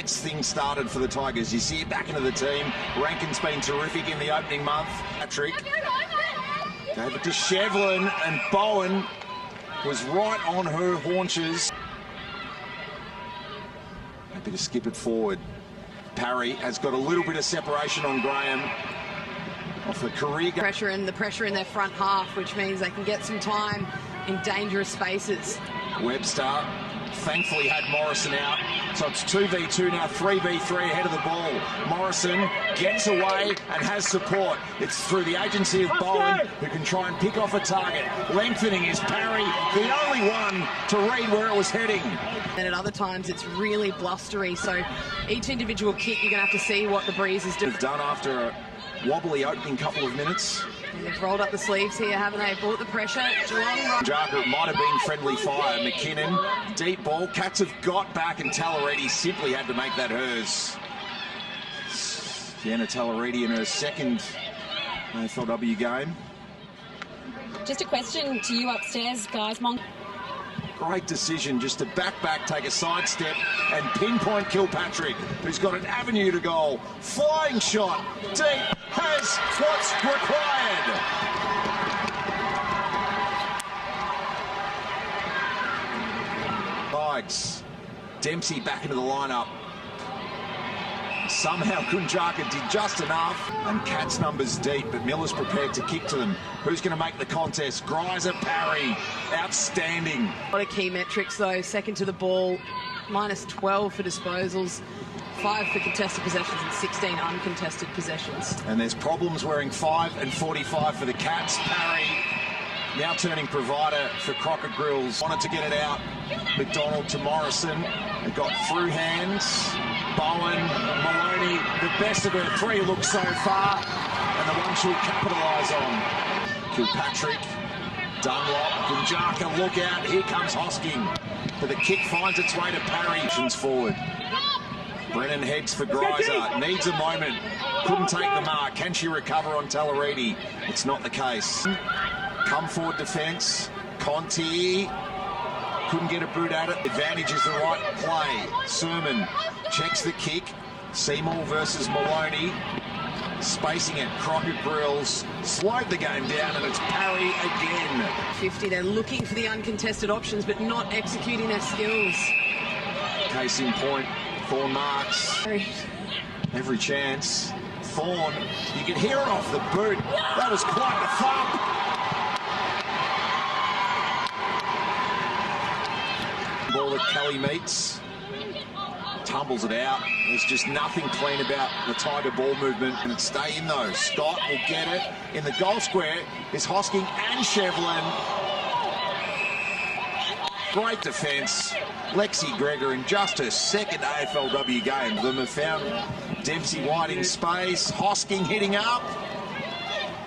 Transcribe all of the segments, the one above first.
gets things started for the Tigers. You see it back into the team. Rankin's been terrific in the opening month. Patrick gave it to Shevlin, and Bowen was right on her haunches. Happy to skip it forward. Parry has got a little bit of separation on Graham off the career. Pressure in their front half, which means they can get some time in dangerous spaces. Webster thankfully had Morrison out, so it's 2v2 now, 3v3 ahead of the ball. Morrison gets away and has support. It's through the agency of Bowen, who can try and pick off a target. Lengthening is Parry, the only one to read where it was heading. And at other times it's really blustery, so each individual kick you're going to have to see what the breeze is doing. Done after a wobbly opening couple of minutes. And they've rolled up the sleeves here, haven't they? Brought the pressure. Geelong. Jarker, it might have been friendly fire. McKinnon, deep ball. Cats have got back, and Tallaredi simply had to make that hers. Deanna Tallaredi in her second AFLW game. Just a question to you upstairs, guys. Great decision just to back, take a sidestep and pinpoint Kilpatrick, who's got an avenue to goal. Flying shot, deep, has what's required. Tigers, Dempsey back into the lineup. Somehow Kunjaka did just enough, and Cats numbers deep, but Miller's prepared to kick to them. Who's going to make the contest? Greiser, Parry, outstanding. A lot of key metrics though. Second to the ball, -12 for disposals, 5 for contested possessions and 16 uncontested possessions. And there's problems wearing 5 and 45 for the Cats. Parry now turning provider for Crockett Grills. Wanted to get it out. McDonald to Morrison. It got through hands. Bowen, Maloney, the best of her 3 looks so far, and the one she'll capitalise on. Kilpatrick, Dunlop, Kunjaka, look out, here comes Hosking. But the kick finds its way to Parry. Forward. Brennan heads for Greiser, needs a moment, couldn't take the mark. Can she recover on Tallaredi? It's not the case. Come forward defence, Conti. Couldn't get a boot at it. Advantage is the right play. Sermon checks the kick. Seymour versus Maloney. Spacing it. Crockett Grills slowed the game down, and it's Parry again. 50. They're looking for the uncontested options, but not executing their skills. Case in point. Thorne marks. Every chance. Thorne, you can hear it off the boot. That was quite the thump. Ball that Kelly meets, tumbles it out. There's just nothing clean about the Tiger ball movement, and it stay in though. Scott will get it. In the goal square is Hosking and Shevlin. Great defence. Lexi Gregor in just her second AFLW game. Them have found Dempsey wide in space. Hosking hitting up.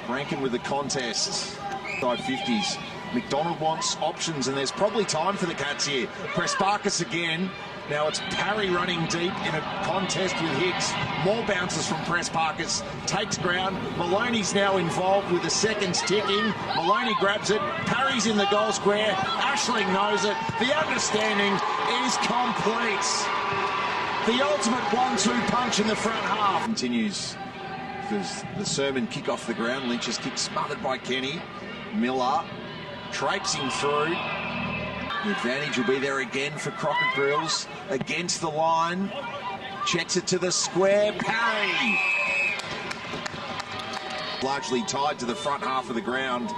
Rankin with the contest. Side 50s. McDonald wants options, and there's probably time for the Cats here. Prespakis again. Now it's Parry running deep in a contest with Hicks. More bounces from Prespakis. Takes ground. Maloney's now involved with the seconds ticking. Maloney grabs it. Parry's in the goal square. Ashling knows it. The understanding is complete. The ultimate 1-2 punch in the front half. Continues. There's the Sermon kick off the ground. Lynch's kick smothered by Kenny. Miller traipsing through. The advantage will be there again for Crockett Grills. Against the line. Checks it to the square. Parry! Largely tied to the front half of the ground,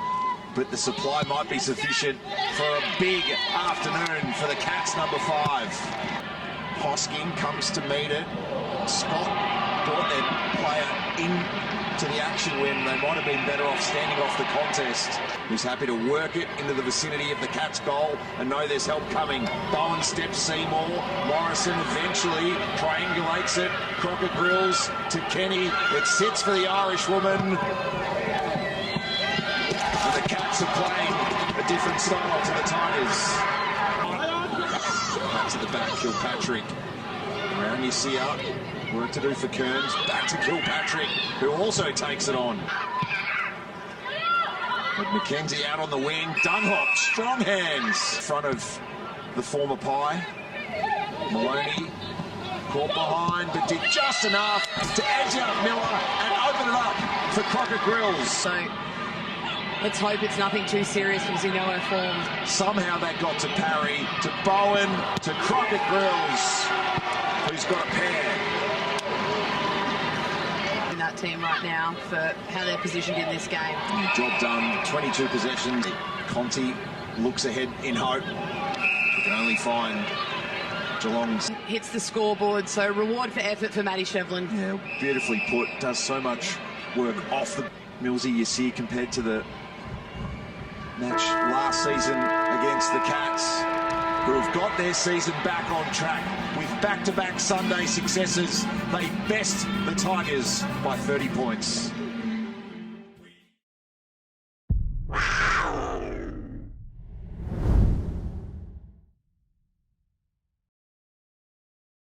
but the supply might be sufficient for a big afternoon for the Cats, number 5. Hosking comes to meet it. Scott brought their player into the action when they might have been better off standing off the contest. Who's happy to work it into the vicinity of the Cats' goal and know there's help coming. Bowen steps Seymour. Morrison eventually triangulates it. Crockett Grills to Kenny. It sits for the Irish woman. And the Cats are playing a different style to the Tigers. Back to the back, Kilpatrick. Around you see up. Work to do for Kearns. Back to Kilpatrick, who also takes it on. But McKenzie out on the wing. Dunlop, strong hands in front of the former Pie. Maloney Caught behind, but did just enough to edge out Miller and open it up for Crockett Grills. So let's hope it's nothing too serious because we know our form. Somehow that got to Parry, to Bowen, to Crockett Grills, who's got a pair. In that team right now for how they're positioned in this game. Job done, 22 possessions. Conti looks ahead in hope. He can only find Geelong's. Hits the scoreboard, so reward for effort for Matty Shevlin. Yeah, beautifully put. Does so much work off the Millsy you see compared to the match last season against the Cats, who have got their season back on track with back-to-back Sunday successes. They best the Tigers by 30 points.